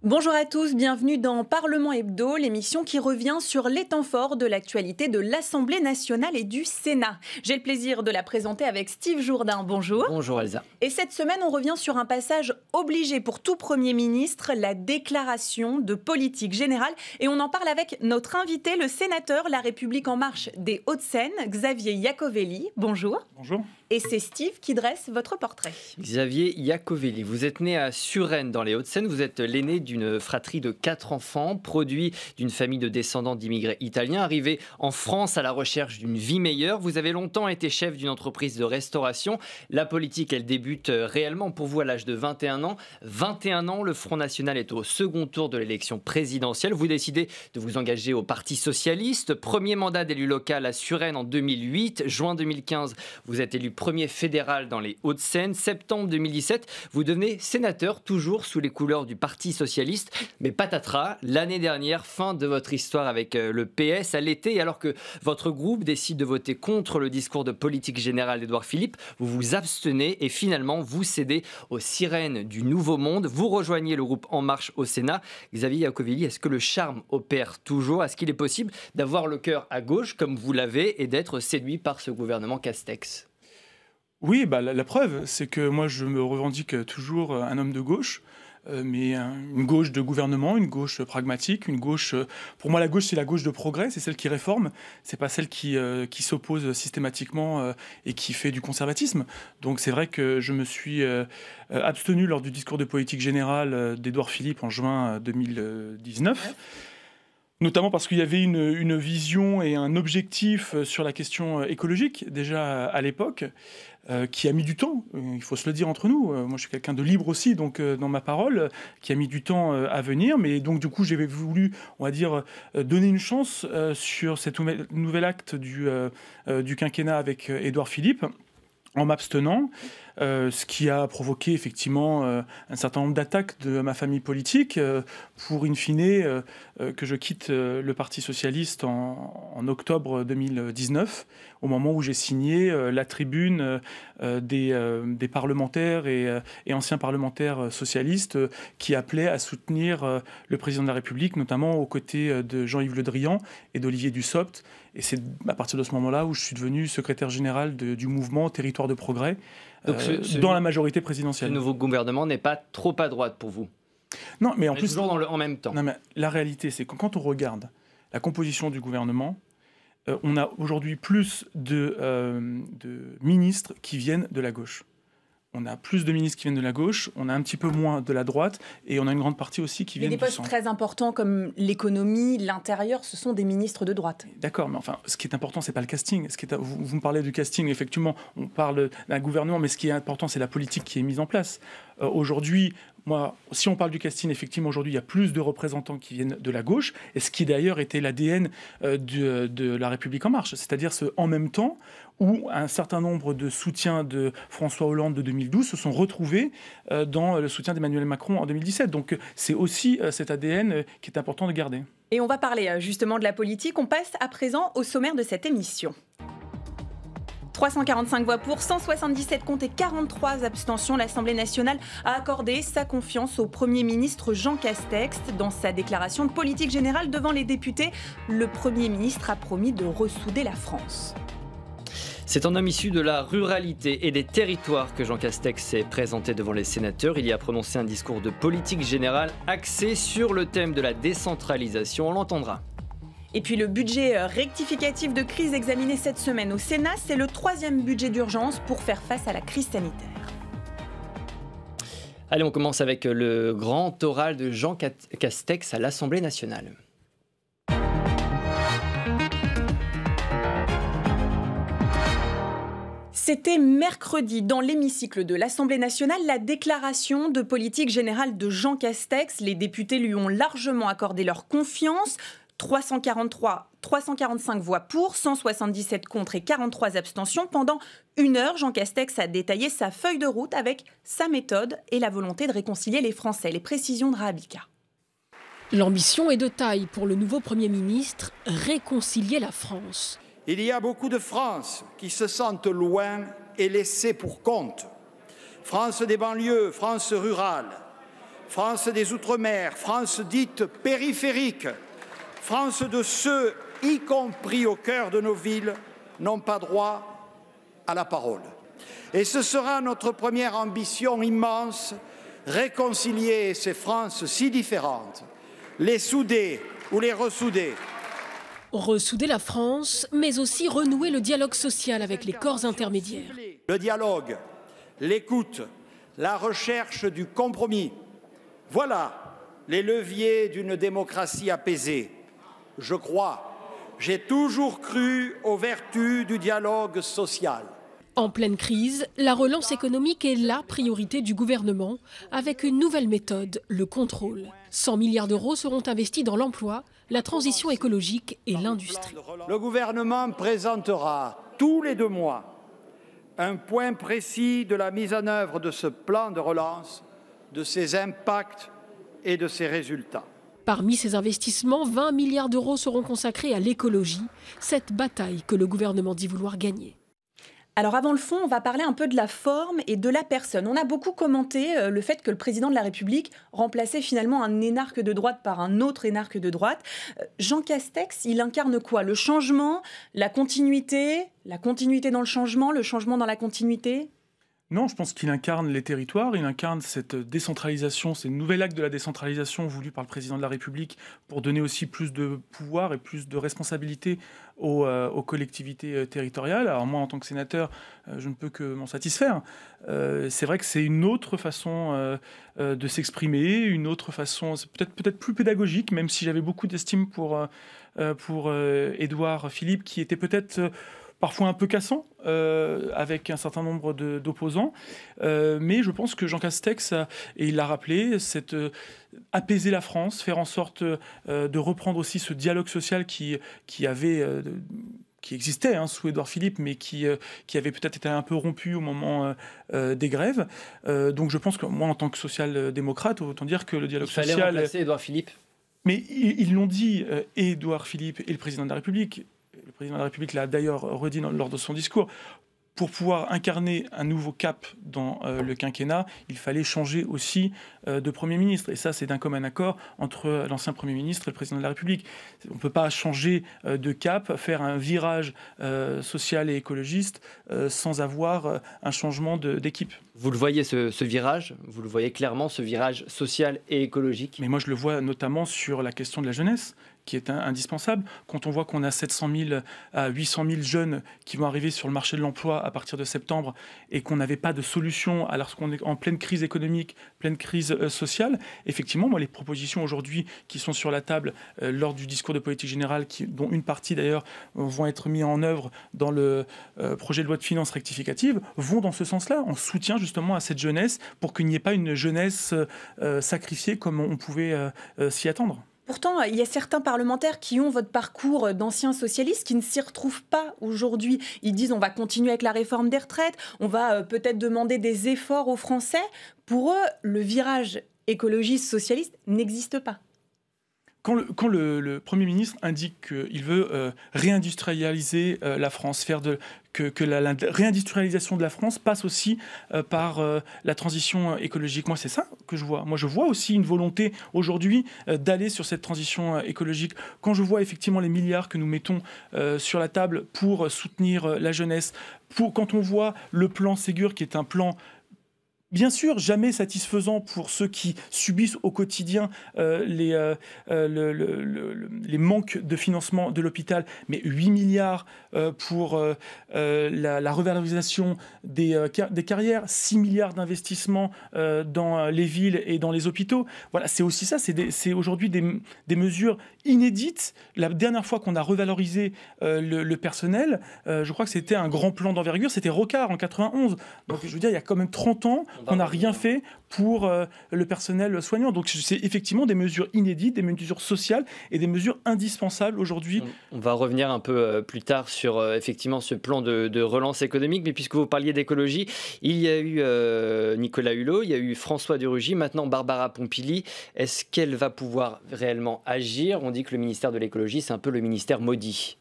Bonjour à tous, bienvenue dans Parlement Hebdo, l'émission qui revient sur les temps forts de l'actualité de l'Assemblée nationale et du Sénat. J'ai le plaisir de la présenter avec Steve Jourdain. Bonjour. Bonjour Elsa. Et cette semaine, on revient sur un passage obligé pour tout Premier ministre, la déclaration de politique générale. Et on en parle avec notre invité, le sénateur La République En Marche des Hauts-de-Seine, Xavier Iacovelli. Bonjour. Bonjour. Et c'est Steve qui dresse votre portrait. Xavier Iacovelli, vous êtes né à Suresnes dans les Hauts-de-Seine. Vous êtes l'aîné d'une fratrie de 4 enfants, produit d'une famille de descendants d'immigrés italiens, arrivé en France à la recherche d'une vie meilleure. Vous avez longtemps été chef d'une entreprise de restauration. La politique, elle débute réellement pour vous à l'âge de 21 ans. 21 ans, le Front National est au second tour de l'élection présidentielle. Vous décidez de vous engager au Parti Socialiste. Premier mandat d'élu local à Suresnes en 2008. Juin 2015, vous êtes élu premier fédéral dans les Hauts-de-Seine. Septembre 2017, vous devenez sénateur, toujours sous les couleurs du Parti Socialiste. Mais patatras, l'année dernière, fin de votre histoire avec le PS à l'été. Et alors que votre groupe décide de voter contre le discours de politique générale d'Édouard Philippe, vous vous abstenez et finalement vous cédez aux sirènes du Nouveau Monde. Vous rejoignez le groupe En Marche au Sénat. Xavier Iacovelli, est-ce que le charme opère toujours? Est-ce qu'il est possible d'avoir le cœur à gauche comme vous l'avez et d'être séduit par ce gouvernement Castex? Oui, la preuve, c'est que moi je me revendique toujours un homme de gauche, mais une gauche de gouvernement, une gauche pragmatique, une gauche... Pour moi la gauche c'est la gauche de progrès, c'est celle qui réforme, c'est pas celle qui s'oppose systématiquement et qui fait du conservatisme. Donc c'est vrai que je me suis abstenu lors du discours de politique générale d'Édouard Philippe en juin 2019. Ouais. Notamment parce qu'il y avait une vision et un objectif sur la question écologique, déjà à l'époque, qui a mis du temps, il faut se le dire entre nous. Moi, je suis quelqu'un de libre aussi, donc dans ma parole, qui a mis du temps à venir. Mais donc, du coup, j'avais voulu, on va dire, donner une chance sur cet nouvel acte du quinquennat avec Édouard Philippe, en m'abstenant. Ce qui a provoqué effectivement un certain nombre d'attaques de ma famille politique pour in fine que je quitte le Parti Socialiste en octobre 2019, au moment où j'ai signé la tribune des parlementaires et anciens parlementaires socialistes qui appelaient à soutenir le président de la République, notamment aux côtés de Jean-Yves Le Drian et d'Olivier Dussopt. Et c'est à partir de ce moment-là où je suis devenu secrétaire général du mouvement Territoire de Progrès. Donc dans la majorité présidentielle. Ce nouveau gouvernement n'est pas trop à droite pour vous? Non, mais en plus... toujours en même temps. Non, mais la réalité, c'est que quand on regarde la composition du gouvernement, on a aujourd'hui plus de ministres qui viennent de la gauche. On a plus de ministres qui viennent de la gauche, on a un petit peu moins de la droite, et on a une grande partie aussi qui viennent du centre. Des postes très importants comme l'économie, l'intérieur, ce sont des ministres de droite. D'accord, mais enfin, ce qui est important, c'est pas le casting. Vous me parlez du casting, effectivement, on parle d'un gouvernement, mais ce qui est important, c'est la politique qui est mise en place. Aujourd'hui, moi, si on parle du casting, effectivement, aujourd'hui, il y a plus de représentants qui viennent de la gauche, et ce qui d'ailleurs était l'ADN de La République En Marche, c'est-à-dire ce en même temps où un certain nombre de soutiens de François Hollande de 2012 se sont retrouvés dans le soutien d'Emmanuel Macron en 2017. Donc c'est aussi cet ADN qui est important de garder. Et on va parler justement de la politique. On passe à présent au sommaire de cette émission. 345 voix pour, 177 contre et 43 abstentions. L'Assemblée nationale a accordé sa confiance au Premier ministre Jean Castex. Dans sa déclaration de politique générale devant les députés, le Premier ministre a promis de ressouder la France. C'est un homme issu de la ruralité et des territoires que Jean Castex s'est présenté devant les sénateurs. Il y a prononcé un discours de politique générale axé sur le thème de la décentralisation. On l'entendra. Et puis le budget rectificatif de crise examiné cette semaine au Sénat, c'est le 3e budget d'urgence pour faire face à la crise sanitaire. Allez, on commence avec le grand oral de Jean Castex à l'Assemblée nationale. C'était mercredi dans l'hémicycle de l'Assemblée nationale la déclaration de politique générale de Jean Castex. Les députés lui ont largement accordé leur confiance. 345 voix pour, 177 contre et 43 abstentions. Pendant 1 heure, Jean Castex a détaillé sa feuille de route avec sa méthode et la volonté de réconcilier les Français. Les précisions de Rahabika. L'ambition est de taille pour le nouveau Premier ministre, réconcilier la France. Il y a beaucoup de France qui se sentent loin et laissées pour compte. France des banlieues, France rurale, France des Outre-mer, France dite périphérique, France de ceux, y compris au cœur de nos villes, n'ont pas droit à la parole. Et ce sera notre première ambition immense, réconcilier ces Frances si différentes, les souder ou les ressouder. Ressouder la France, mais aussi renouer le dialogue social avec les corps intermédiaires. Le dialogue, l'écoute, la recherche du compromis. Voilà les leviers d'une démocratie apaisée. Je crois, j'ai toujours cru aux vertus du dialogue social. En pleine crise, la relance économique est la priorité du gouvernement, avec une nouvelle méthode, le contrôle. 100 milliards d'euros seront investis dans l'emploi, la transition écologique et l'industrie. Le gouvernement présentera tous les 2 mois un point précis de la mise en œuvre de ce plan de relance, de ses impacts et de ses résultats. Parmi ces investissements, 20 milliards d'euros seront consacrés à l'écologie, cette bataille que le gouvernement dit vouloir gagner. Alors avant le fond, on va parler un peu de la forme et de la personne. On a beaucoup commenté le fait que le président de la République remplaçait finalement un énarque de droite par un autre énarque de droite. Jean Castex, il incarne quoi? Le changement, la continuité dans le changement dans la continuité? Non, je pense qu'il incarne les territoires, il incarne cette décentralisation, ce nouvel acte de la décentralisation voulu par le président de la République pour donner aussi plus de pouvoir et plus de responsabilité aux collectivités territoriales. Alors moi, en tant que sénateur, je ne peux que m'en satisfaire. C'est vrai que c'est une autre façon de s'exprimer, une autre façon, peut-être plus pédagogique, même si j'avais beaucoup d'estime pour Édouard Philippe, qui était peut-être parfois un peu cassant, avec un certain nombre d'opposants. Mais je pense que Jean Castex, et il l'a rappelé, c'est apaiser la France, faire en sorte de reprendre aussi ce dialogue social qui existait sous Édouard Philippe, mais qui avait peut-être été un peu rompu au moment des grèves. Donc je pense que moi, en tant que social-démocrate, autant dire que le dialogue social... Il fallait remplacer Édouard Philippe. Mais ils l'ont dit, Édouard Philippe et le président de la République. Le président de la République l'a d'ailleurs redit lors de son discours. Pour pouvoir incarner un nouveau cap dans le quinquennat, il fallait changer aussi de Premier ministre. Et ça, c'est d'un commun accord entre l'ancien Premier ministre et le président de la République. On ne peut pas changer de cap, faire un virage social et écologiste sans avoir un changement d'équipe. Vous le voyez, ce virage? Vous le voyez clairement, ce virage social et écologique? Mais moi, je le vois notamment sur la question de la jeunesse, qui est indispensable. Quand on voit qu'on a 700 000 à 800 000 jeunes qui vont arriver sur le marché de l'emploi à partir de septembre et qu'on n'avait pas de solution alors qu'on est en pleine crise économique, pleine crise sociale, effectivement, moi, les propositions aujourd'hui qui sont sur la table lors du discours de politique générale, dont une partie d'ailleurs vont être mises en œuvre dans le projet de loi de finances rectificative, vont dans ce sens-là, en soutien justement à cette jeunesse pour qu'il n'y ait pas une jeunesse sacrifiée comme on pouvait s'y attendre. Pourtant, il y a certains parlementaires qui ont votre parcours d'anciens socialistes qui ne s'y retrouvent pas aujourd'hui. Ils disent on va continuer avec la réforme des retraites, on va peut-être demander des efforts aux Français. Pour eux, le virage écologiste-socialiste n'existe pas. Quand le Premier ministre indique qu'il veut réindustrialiser la France, que la réindustrialisation de la France passe aussi par la transition écologique. Moi, c'est ça que je vois. Moi, je vois aussi une volonté aujourd'hui d'aller sur cette transition écologique. Quand je vois effectivement les milliards que nous mettons sur la table pour soutenir la jeunesse, quand on voit le plan Ségur, qui est un plan bien sûr, jamais satisfaisant pour ceux qui subissent au quotidien les manques de financement de l'hôpital, mais 8 milliards pour la revalorisation des carrières, 6 milliards d'investissements dans les villes et dans les hôpitaux. Voilà, c'est aussi ça, c'est aujourd'hui des mesures inédites. La dernière fois qu'on a revalorisé le personnel, je crois que c'était un grand plan d'envergure, c'était Rocard en 91. Donc je veux dire, il y a quand même 30 ans, on n'a rien fait pour le personnel soignant. Donc c'est effectivement des mesures inédites, des mesures sociales et des mesures indispensables aujourd'hui. On va revenir un peu plus tard sur effectivement ce plan de relance économique, mais puisque vous parliez d'écologie, il y a eu Nicolas Hulot, il y a eu François de Rugy, maintenant Barbara Pompili. Est-ce qu'elle va pouvoir réellement agir? On dit que le ministère de l'écologie, c'est un peu le ministère maudit.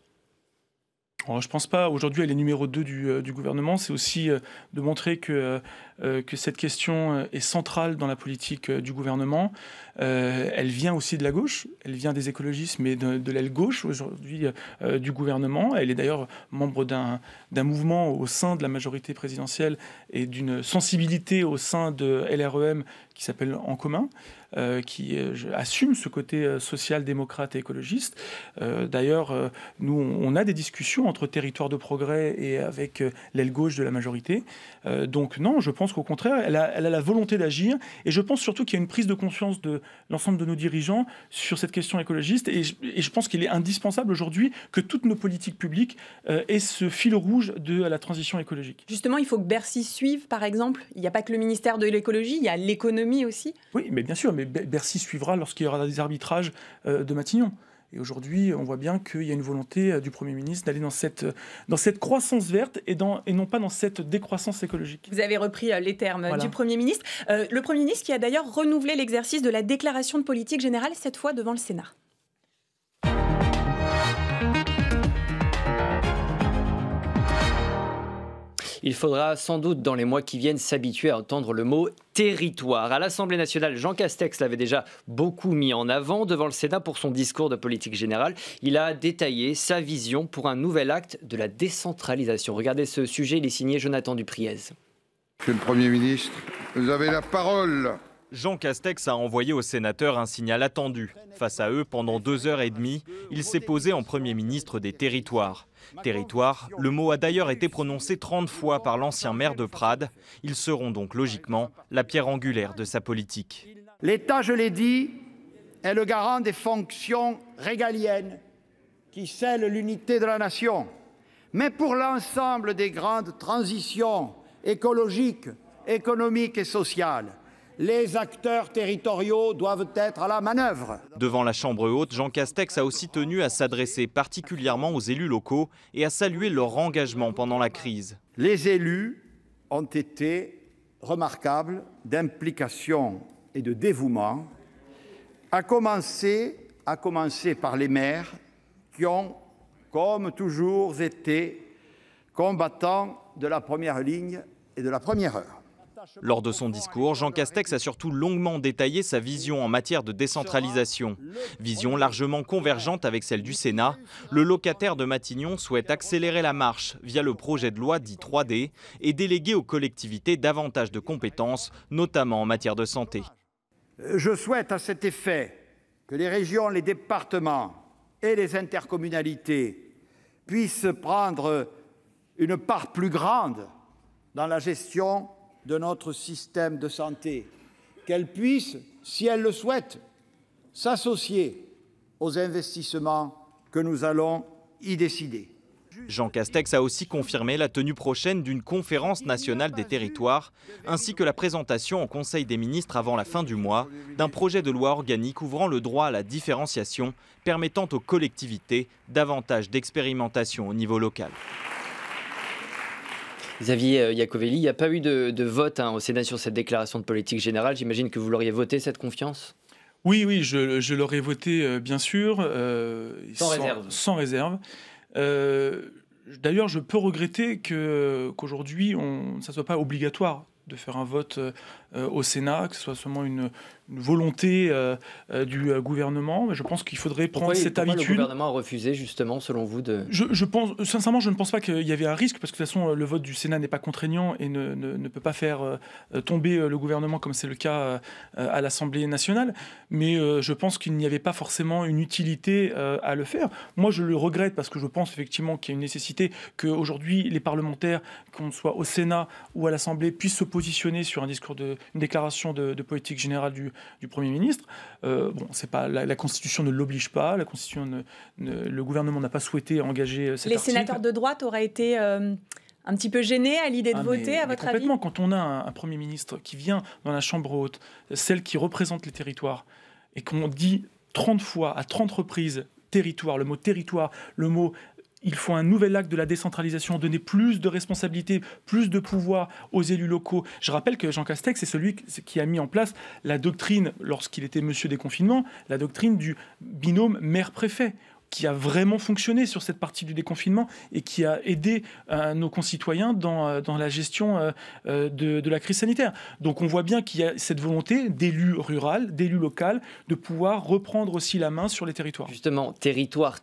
Je ne pense pas. Aujourd'hui, elle est numéro 2 du gouvernement. C'est aussi de montrer que cette question est centrale dans la politique du gouvernement. Elle vient aussi de la gauche, elle vient des écologistes, mais de l'aile gauche aujourd'hui du gouvernement. Elle est d'ailleurs membre d'un mouvement au sein de la majorité présidentielle et d'une sensibilité au sein de LREM qui s'appelle En Commun, qui assume ce côté social-démocrate et écologiste. D'ailleurs, nous, on a des discussions entre Territoires de Progrès et avec l'aile gauche de la majorité. Donc non, je pense qu'au contraire, elle a la volonté d'agir. Et je pense surtout qu'il y a une prise de conscience de l'ensemble de nos dirigeants sur cette question écologiste. Et je pense qu'il est indispensable aujourd'hui que toutes nos politiques publiques aient ce fil rouge de la transition écologique. Justement, il faut que Bercy suive, par exemple. Il n'y a pas que le ministère de l'écologie, il y a l'économie aussi. Oui, mais bien sûr, mais Bercy suivra lorsqu'il y aura des arbitrages de Matignon. Et aujourd'hui, on voit bien qu'il y a une volonté du Premier ministre d'aller dans cette croissance verte et non pas dans cette décroissance écologique. Vous avez repris les termes du Premier ministre. Le Premier ministre qui a d'ailleurs renouvelé l'exercice de la déclaration de politique générale, cette fois devant le Sénat. Il faudra sans doute dans les mois qui viennent s'habituer à entendre le mot territoire. À l'Assemblée nationale, Jean Castex l'avait déjà beaucoup mis en avant devant le Sénat pour son discours de politique générale. Il a détaillé sa vision pour un nouvel acte de la décentralisation. Regardez ce sujet, il est signé Jonathan Dupriez. Monsieur le Premier ministre, vous avez la parole. Jean Castex a envoyé aux sénateurs un signal attendu. Face à eux, pendant 2h30, il s'est posé en Premier ministre des territoires. Territoire, le mot a d'ailleurs été prononcé 30 fois par l'ancien maire de Prades. Ils seront donc logiquement la pierre angulaire de sa politique. L'État, je l'ai dit, est le garant des fonctions régaliennes qui scellent l'unité de la nation. Mais pour l'ensemble des grandes transitions écologiques, économiques et sociales, les acteurs territoriaux doivent être à la manœuvre. Devant la Chambre haute, Jean Castex a aussi tenu à s'adresser particulièrement aux élus locaux et à saluer leur engagement pendant la crise. Les élus ont été remarquables d'implication et de dévouement, à commencer par les maires qui ont, comme toujours, été combattants de la première ligne et de la première heure. Lors de son discours, Jean Castex a surtout longuement détaillé sa vision en matière de décentralisation. Vision largement convergente avec celle du Sénat. Le locataire de Matignon souhaite accélérer la marche via le projet de loi dit 3D et déléguer aux collectivités davantage de compétences, notamment en matière de santé. Je souhaite à cet effet que les régions, les départements et les intercommunalités puissent prendre une part plus grande dans la gestion de notre système de santé, qu'elles puissent, si elles le souhaitent, s'associer aux investissements que nous allons y décider. Jean Castex a aussi confirmé la tenue prochaine d'une conférence nationale des territoires, ainsi que la présentation au Conseil des ministres avant la fin du mois d'un projet de loi organique ouvrant le droit à la différenciation, permettant aux collectivités davantage d'expérimentation au niveau local. Xavier Iacovelli, il n'y a pas eu de vote au Sénat sur cette déclaration de politique générale. J'imagine que vous l'auriez voté, cette confiance ? Oui, je l'aurais voté, bien sûr. Sans réserve. D'ailleurs, je peux regretter qu'aujourd'hui, ça ne soit pas obligatoire de faire un vote au Sénat, que ce soit seulement une volonté du gouvernement. Mais je pense qu'il faudrait prendre cette habitude. Pourquoi le gouvernement a refusé, justement, selon vous Sincèrement, je ne pense pas qu'il y avait un risque, parce que de toute façon, le vote du Sénat n'est pas contraignant et ne peut pas faire tomber le gouvernement, comme c'est le cas à l'Assemblée nationale. Mais je pense qu'il n'y avait pas forcément une utilité à le faire. Moi, je le regrette, parce que je pense effectivement qu'il y a une nécessité qu'aujourd'hui, les parlementaires, qu'on soit au Sénat ou à l'Assemblée, puissent se positionner sur une déclaration de politique générale du Premier ministre. C'est pas, la Constitution ne l'oblige pas, le gouvernement n'a pas souhaité engager cet article. Les sénateurs de droite auraient été un petit peu gênés à l'idée de voter, à votre avis ? Complètement. Quand on a un Premier ministre qui vient dans la Chambre haute, celle qui représente les territoires, et qu'on dit 30 fois, à 30 reprises, territoire, le mot il faut un nouvel acte de la décentralisation, donner plus de responsabilités, plus de pouvoir aux élus locaux. Je rappelle que Jean Castex, c'est celui qui a mis en place la doctrine, lorsqu'il était monsieur des confinements, la doctrine du binôme maire-préfet. qui a vraiment fonctionné sur cette partie du déconfinement et qui a aidé nos concitoyens dans la gestion de la crise sanitaire. Donc on voit bien qu'il y a cette volonté d'élus ruraux, d'élus locaux, de pouvoir reprendre aussi la main sur les territoires. Justement, territoire,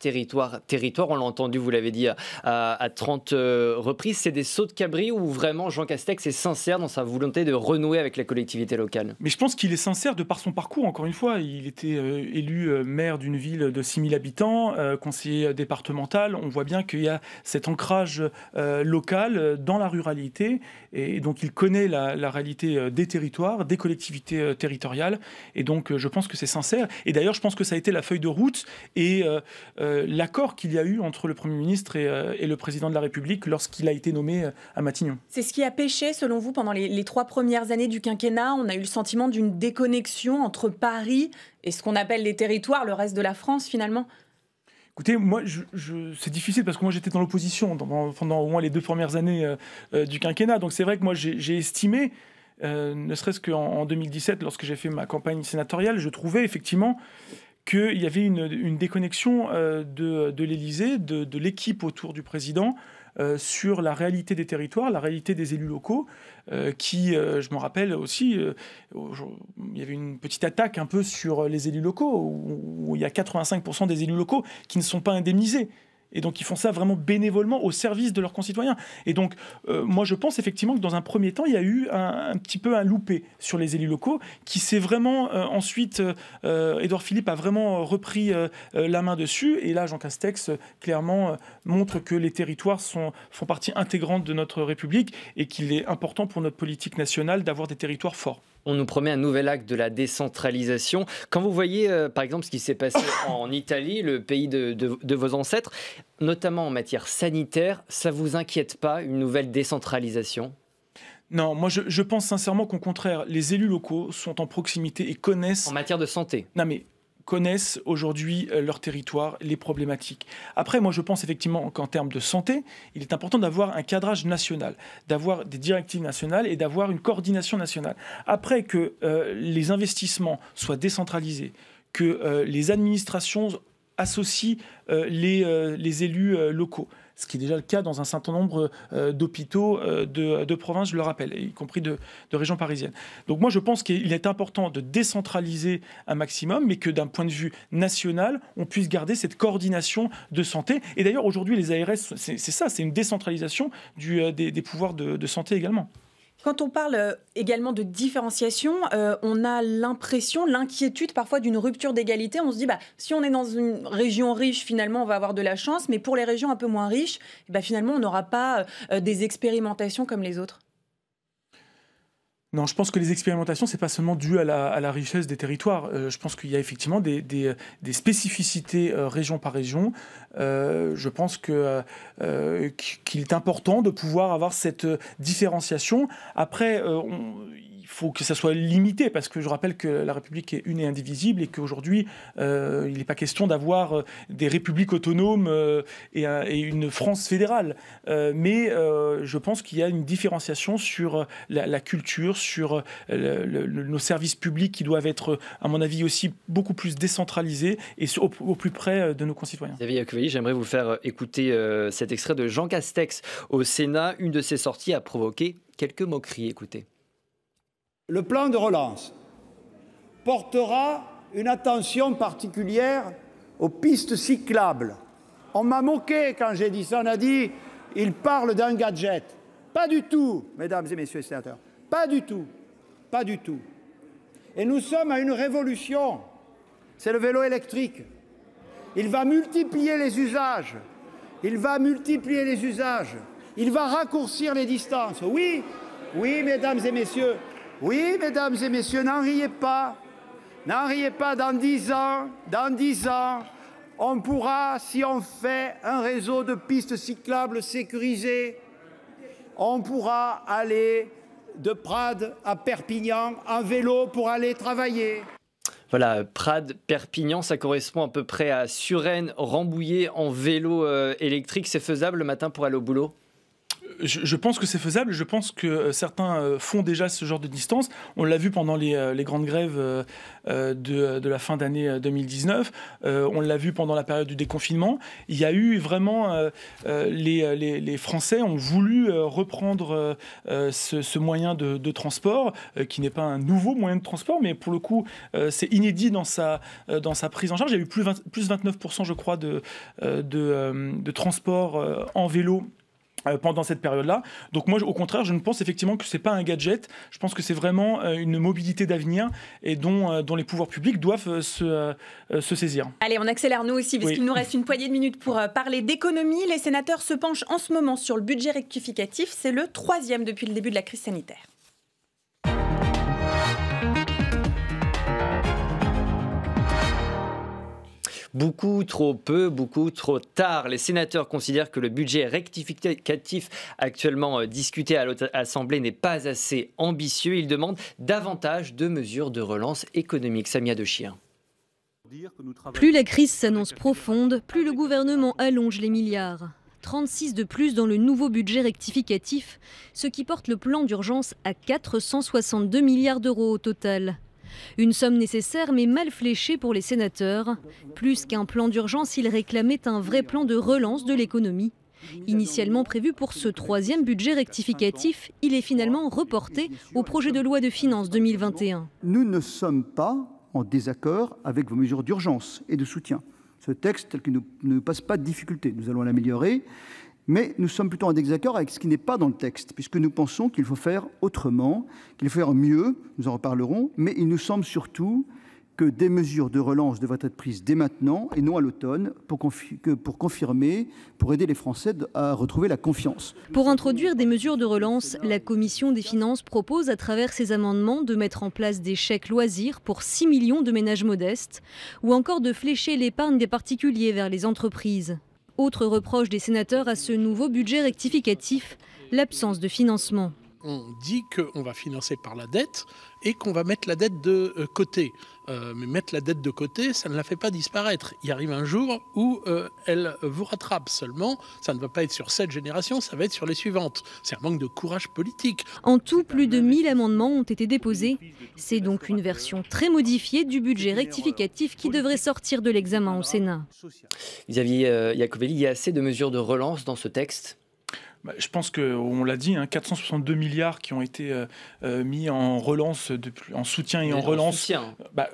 on l'a entendu, vous l'avez dit à 30 reprises, c'est des sauts de cabri où vraiment Jean Castex est sincère dans sa volonté de renouer avec la collectivité locale. Mais je pense qu'il est sincère de par son parcours, encore une fois. Il était élu maire d'une ville de 6000 habitants, conseiller départemental. On voit bien qu'il y a cet ancrage local dans la ruralité. Et donc, il connaît la réalité des territoires, des collectivités territoriales. Et donc, je pense que c'est sincère. Et d'ailleurs, je pense que ça a été la feuille de route et l'accord qu'il y a eu entre le Premier ministre et le Président de la République lorsqu'il a été nommé à Matignon. C'est ce qui a pêché, selon vous, pendant les 3 premières années du quinquennat. On a eu le sentiment d'une déconnexion entre Paris et ce qu'on appelle les territoires, le reste de la France, finalement. Écoutez, moi, c'est difficile parce que moi, j'étais dans l'opposition pendant au moins les 2 premières années du quinquennat. Donc, c'est vrai que moi, j'ai estimé, ne serait-ce qu'en 2017, lorsque j'ai fait ma campagne sénatoriale, je trouvais effectivement qu'il y avait une déconnexion de l'Élysée, de l'équipe autour du président, sur la réalité des territoires, la réalité des élus locaux, je me rappelle aussi, il y avait une petite attaque un peu sur les élus locaux, où il y a 85% des élus locaux qui ne sont pas indemnisés. Et donc, ils font ça vraiment bénévolement au service de leurs concitoyens. Et donc, moi, je pense effectivement que dans un premier temps, il y a eu un petit peu un loupé sur les élus locaux qui s'est vraiment... ensuite, Édouard Philippe a vraiment repris la main dessus. Et là, Jean Castex, clairement, montre que les territoires font partie intégrante de notre République et qu'il est important pour notre politique nationale d'avoir des territoires forts. On nous promet un nouvel acte de la décentralisation. Quand vous voyez, par exemple, ce qui s'est passé en Italie, le pays de vos ancêtres, notamment en matière sanitaire, ça ne vous inquiète pas, une nouvelle décentralisation ? Non, moi je pense sincèrement qu'au contraire, les élus locaux sont en proximité et connaissent... En matière de santé ? Non mais... connaissent aujourd'hui leur territoire, les problématiques. Après, moi, je pense effectivement qu'en termes de santé, il est important d'avoir un cadrage national, d'avoir des directives nationales et d'avoir une coordination nationale. Après que les investissements soient décentralisés, que les administrations associent les élus locaux, ce qui est déjà le cas dans un certain nombre d'hôpitaux de province, je le rappelle, y compris de régions parisiennes. Donc moi, je pense qu'il est important de décentraliser un maximum, mais que d'un point de vue national, on puisse garder cette coordination de santé. Et d'ailleurs, aujourd'hui, les ARS, c'est ça, c'est une décentralisation des pouvoirs de santé également. Quand on parle également de différenciation, on a l'impression, l'inquiétude parfois d'une rupture d'égalité. On se dit, si on est dans une région riche, finalement, on va avoir de la chance. Mais pour les régions un peu moins riches, finalement, on n'aura pas des expérimentations comme les autres. Non, je pense que les expérimentations, c'est pas seulement dû à la richesse des territoires. Je pense qu'il y a effectivement des spécificités région par région. Je pense qu'il est important de pouvoir avoir cette différenciation. Après, il faut que ça soit limité, parce que je rappelle que la République est une et indivisible et qu'aujourd'hui, il n'est pas question d'avoir des républiques autonomes et une France fédérale. Mais je pense qu'il y a une différenciation sur la culture, sur nos services publics qui doivent être, à mon avis, aussi beaucoup plus décentralisés et au plus près de nos concitoyens. Xavier Iacovelli, j'aimerais vous faire écouter cet extrait de Jean Castex au Sénat. Une de ses sorties a provoqué quelques moqueries. Écoutez. Le plan de relance portera une attention particulière aux pistes cyclables. On m'a moqué quand j'ai dit ça, on a dit « il parle d'un gadget ». Pas du tout, mesdames et messieurs les sénateurs, pas du tout, pas du tout. Et nous sommes à une révolution, c'est le vélo électrique. Il va multiplier les usages, il va raccourcir les distances. Oui, mesdames et messieurs, n'en riez pas, dans 10 ans, on pourra, si on fait un réseau de pistes cyclables sécurisées, on pourra aller de Prades à Perpignan en vélo pour aller travailler. Voilà, Prades, Perpignan, ça correspond à peu près à Suresnes, Rambouillet en vélo électrique. C'est faisable le matin pour aller au boulot ? Je pense que c'est faisable. Je pense que certains font déjà ce genre de distance. On l'a vu pendant les grandes grèves de la fin d'année 2019. On l'a vu pendant la période du déconfinement. Il y a eu vraiment... les Français ont voulu reprendre ce moyen de transport, qui n'est pas un nouveau moyen de transport, mais pour le coup, c'est inédit dans sa prise en charge. Il y a eu plus 29%, je crois, de transport en vélo pendant cette période-là. Donc moi, au contraire, je ne pense effectivement que ce n'est pas un gadget. Je pense que c'est vraiment une mobilité d'avenir et dont les pouvoirs publics doivent se saisir. Allez, on accélère nous aussi, parce qu'il nous reste une poignée de minutes pour parler d'économie. Les sénateurs se penchent en ce moment sur le budget rectificatif. C'est le 3e depuis le début de la crise sanitaire. Beaucoup trop peu, beaucoup trop tard. Les sénateurs considèrent que le budget rectificatif actuellement discuté à l'Assemblée n'est pas assez ambitieux. Ils demandent davantage de mesures de relance économique. Samia Dechir. Plus la crise s'annonce profonde, plus le gouvernement allonge les milliards. 36 de plus dans le nouveau budget rectificatif, ce qui porte le plan d'urgence à 462 milliards d'euros au total. Une somme nécessaire mais mal fléchée pour les sénateurs. Plus qu'un plan d'urgence, ils réclamaient un vrai plan de relance de l'économie. Initialement prévu pour ce 3e budget rectificatif, il est finalement reporté au projet de loi de finances 2021. Nous ne sommes pas en désaccord avec vos mesures d'urgence et de soutien. Ce texte, tel qu'il ne passe pas de difficultés, nous allons l'améliorer. Mais nous sommes plutôt en désaccord avec ce qui n'est pas dans le texte, puisque nous pensons qu'il faut faire autrement, qu'il faut faire mieux, nous en reparlerons, mais il nous semble surtout que des mesures de relance devraient être prises dès maintenant et non à l'automne pour confirmer, pour aider les Français à retrouver la confiance. Pour introduire des mesures de relance, la Commission des finances propose à travers ses amendements de mettre en place des chèques loisirs pour 6 millions de ménages modestes ou encore de flécher l'épargne des particuliers vers les entreprises. Autre reproche des sénateurs à ce nouveau budget rectificatif, l'absence de financement. On dit qu'on va financer par la dette et qu'on va mettre la dette de côté. Mais mettre la dette de côté, ça ne la fait pas disparaître. Il arrive un jour où elle vous rattrape seulement. Ça ne va pas être sur cette génération, ça va être sur les suivantes. C'est un manque de courage politique. En tout, plus de 1000 amendements ont été déposés. C'est donc une version très modifiée du budget rectificatif qui devrait sortir de l'examen au Sénat. Xavier Iacovelli, il y a assez de mesures de relance dans ce texte ? Je pense qu'on l'a dit, 462 milliards qui ont été mis en relance, en soutien et en relance.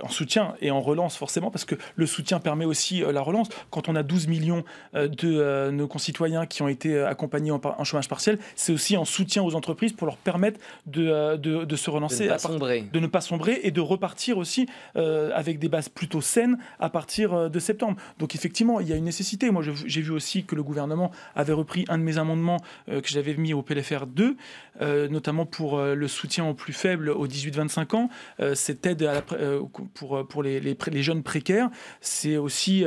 En soutien et en relance forcément, parce que le soutien permet aussi la relance. Quand on a 12 millions de nos concitoyens qui ont été accompagnés en chômage partiel, c'est aussi en soutien aux entreprises pour leur permettre de se relancer, de ne pas sombrer et de repartir aussi avec des bases plutôt saines à partir de septembre. Donc effectivement, il y a une nécessité. Moi, j'ai vu aussi que le gouvernement avait repris un de mes amendements que j'avais mis au PLFR 2, notamment pour le soutien aux plus faibles, aux 18-25 ans, cette aide pour les jeunes précaires. C'est aussi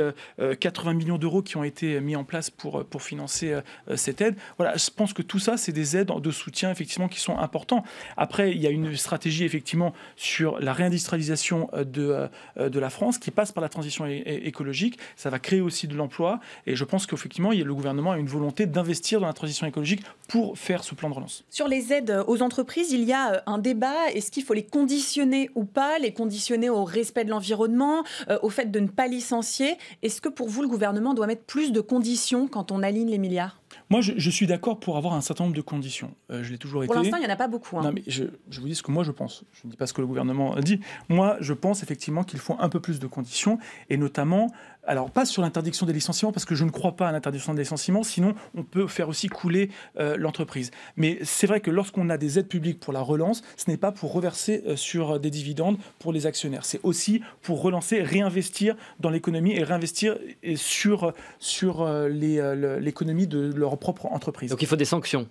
80 millions d'euros qui ont été mis en place pour financer cette aide. Voilà, je pense que tout ça, c'est des aides de soutien effectivement qui sont importants. Après, il y a une stratégie effectivement sur la réindustrialisation de la France qui passe par la transition écologique. Ça va créer aussi de l'emploi et je pense qu'effectivement, le gouvernement a une volonté d'investir dans la transition écologique pour faire ce plan de relance. Sur les aides aux entreprises, il y a un débat. Est-ce qu'il faut les conditionner ou pas? Les conditionner au respect de l'environnement, au fait de ne pas licencier? Est-ce que pour vous, le gouvernement doit mettre plus de conditions quand on aligne les milliards? Moi, je suis d'accord pour avoir un certain nombre de conditions. Je l'ai toujours été. Pour l'instant, il n'y en a pas beaucoup. Non, mais je vous dis ce que moi je pense. Je ne dis pas ce que le gouvernement dit. Moi, je pense effectivement qu'il faut un peu plus de conditions, et notamment, alors pas sur l'interdiction des licenciements, parce que je ne crois pas à l'interdiction des licenciements, sinon on peut faire aussi couler l'entreprise. Mais c'est vrai que lorsqu'on a des aides publiques pour la relance, ce n'est pas pour reverser sur des dividendes pour les actionnaires. C'est aussi pour relancer, réinvestir dans l'économie et réinvestir sur l'économie de leur propre entreprise. Donc il faut des sanctions.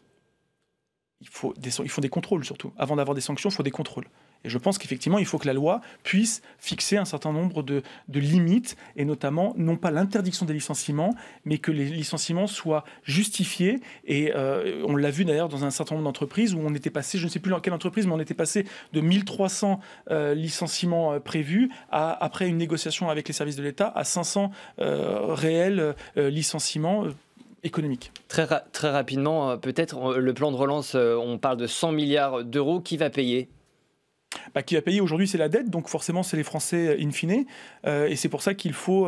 Il faut des contrôles surtout. Avant d'avoir des sanctions, il faut des contrôles. Et je pense qu'effectivement, il faut que la loi puisse fixer un certain nombre de limites, et notamment, non pas l'interdiction des licenciements, mais que les licenciements soient justifiés. Et on l'a vu d'ailleurs dans un certain nombre d'entreprises où on était passé, je ne sais plus dans quelle entreprise, mais on était passé de 1300 licenciements prévus après une négociation avec les services de l'État à 500 réels licenciements économique. Très rapidement, peut-être, le plan de relance, on parle de 100 milliards d'euros. Qui va payer ? Qui va payer aujourd'hui, c'est la dette, donc forcément c'est les Français in fine, et c'est pour ça qu'il faut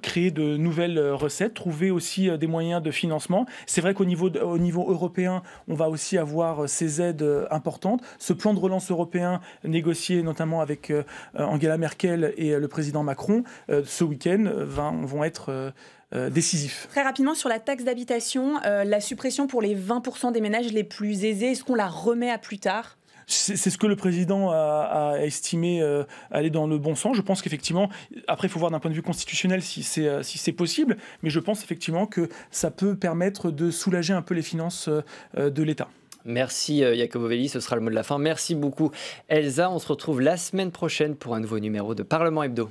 créer de nouvelles recettes, trouver aussi des moyens de financement. C'est vrai qu'au niveau européen, on va aussi avoir ces aides importantes. Ce plan de relance européen négocié notamment avec Angela Merkel et le président Macron, ce week-end, vont être décisifs. Très rapidement, sur la taxe d'habitation, la suppression pour les 20% des ménages les plus aisés, est-ce qu'on la remet à plus tard ? C'est ce que le président a estimé aller dans le bon sens. Je pense qu'effectivement, après il faut voir d'un point de vue constitutionnel si c'est possible, mais je pense effectivement que ça peut permettre de soulager un peu les finances de l'État. Merci Jacopo Velli, ce sera le mot de la fin. Merci beaucoup Elsa, on se retrouve la semaine prochaine pour un nouveau numéro de Parlement Hebdo.